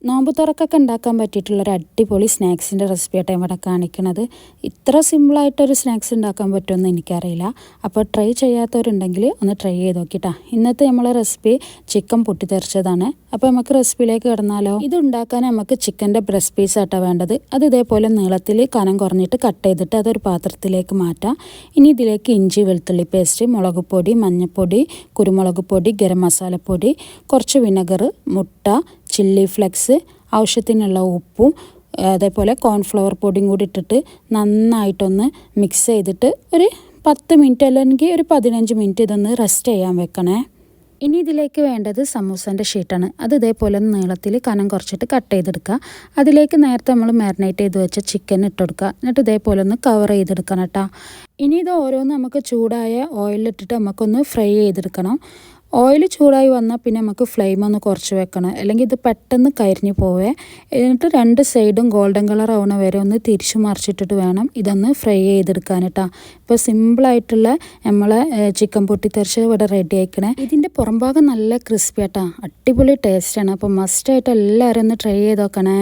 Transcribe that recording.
നോമ്പ് തുറക്കൊക്കെ ഉണ്ടാക്കാൻ പറ്റിയിട്ടുള്ളൊരു അടിപൊളി സ്നാക്സിൻ്റെ റെസിപ്പിയായിട്ട് ഇവിടെ കാണിക്കുന്നത്. ഇത്ര സിമ്പിളായിട്ടൊരു സ്നാക്സ് ഉണ്ടാക്കാൻ പറ്റുമെന്ന് എനിക്കറിയില്ല. അപ്പോൾ ട്രൈ ചെയ്യാത്തവരുണ്ടെങ്കിൽ ഒന്ന് ട്രൈ ചെയ്ത് നോക്കിട്ടാ. ഇന്നത്തെ നമ്മളെ റെസിപ്പി ചിക്കൻ പൊട്ടിത്തെറിച്ചതാണ്. അപ്പോൾ നമുക്ക് റെസിപ്പിയിലേക്ക് കിടന്നാലോ. ഇത് ഉണ്ടാക്കാൻ നമുക്ക് ചിക്കൻ്റെ ബ്രസ്റ്റ് പീസായിട്ടാണ് വേണ്ടത്. അത് ഇതേപോലെ നീളത്തിൽ കനം കുറഞ്ഞിട്ട് കട്ട് ചെയ്തിട്ട് അതൊരു പാത്രത്തിലേക്ക് മാറ്റാം. ഇനി ഇതിലേക്ക് ഇഞ്ചി വെളുത്തുള്ളി പേസ്റ്റ്, മുളക് പൊടി, മഞ്ഞൾപ്പൊടി, കുരുമുളക് പൊടി, ഗരം മസാലപ്പൊടി, കുറച്ച് വിനെഗർ, മുട്ട, ചില്ലി ഫ്ലെക്സ്, ആവശ്യത്തിനുള്ള ഉപ്പും അതേപോലെ കോൺഫ്ലവർ പൊടിയും കൂടി ഇട്ടിട്ട് നന്നായിട്ടൊന്ന് മിക്സ് ചെയ്തിട്ട് ഒരു 10 മിനിറ്റ് അല്ലെങ്കിൽ ഒരു 15 മിനിറ്റ് ഇതൊന്ന് റെസ്റ്റ് ചെയ്യാൻ വെക്കണേ. ഇനി ഇതിലേക്ക് വേണ്ടത് സമൂസൻ്റെ ഷീറ്റാണ്. അത് ഇതേപോലെ ഒന്ന് നീളത്തിൽ കനം കുറച്ചിട്ട് കട്ട് ചെയ്തെടുക്കുക. അതിലേക്ക് നേരത്തെ നമ്മൾ മാരിനേറ്റ് ചെയ്ത് വെച്ച ചിക്കൻ ഇട്ട് കൊടുക്കുക. എന്നിട്ട് ഇതേപോലെ ഒന്ന് കവർ ചെയ്തെടുക്കണം കേട്ടോ. ഇനി ഇത് ഓരോന്ന് നമുക്ക് ചൂടായ ഓയിലിട്ടിട്ട് നമുക്കൊന്ന് ഫ്രൈ ചെയ്തെടുക്കണം. ഓയിൽ ചൂടായി വന്നാൽ പിന്നെ നമുക്ക് ഫ്ലെയിം ഒന്ന് കുറച്ച് വെക്കണം, അല്ലെങ്കിൽ ഇത് പെട്ടെന്ന് കരിഞ്ഞു പോവേ. എന്നിട്ട് 2 സൈഡും ഗോൾഡൻ കളർ ആവണ വരെ ഒന്ന് തിരിച്ചു മറിച്ചിട്ടിട്ട് വേണം ഇതൊന്ന് ഫ്രൈ ചെയ്തെടുക്കാൻ കേട്ടോ. ഇപ്പോൾ സിമ്പിളായിട്ടുള്ള നമ്മളെ ചിക്കൻ പൊട്ടിത്തെറിച്ച് ഇവിടെ റെഡി ആയിക്കണേ. ഇതിൻ്റെ പുറംഭാഗം നല്ല ക്രിസ്പി ആട്ടോ, അടിപൊളി ടേസ്റ്റാണ്. അപ്പോൾ മസ്റ്റായിട്ട് എല്ലാവരും ഒന്ന് ട്രൈ ചെയ്ത് നോക്കണേ.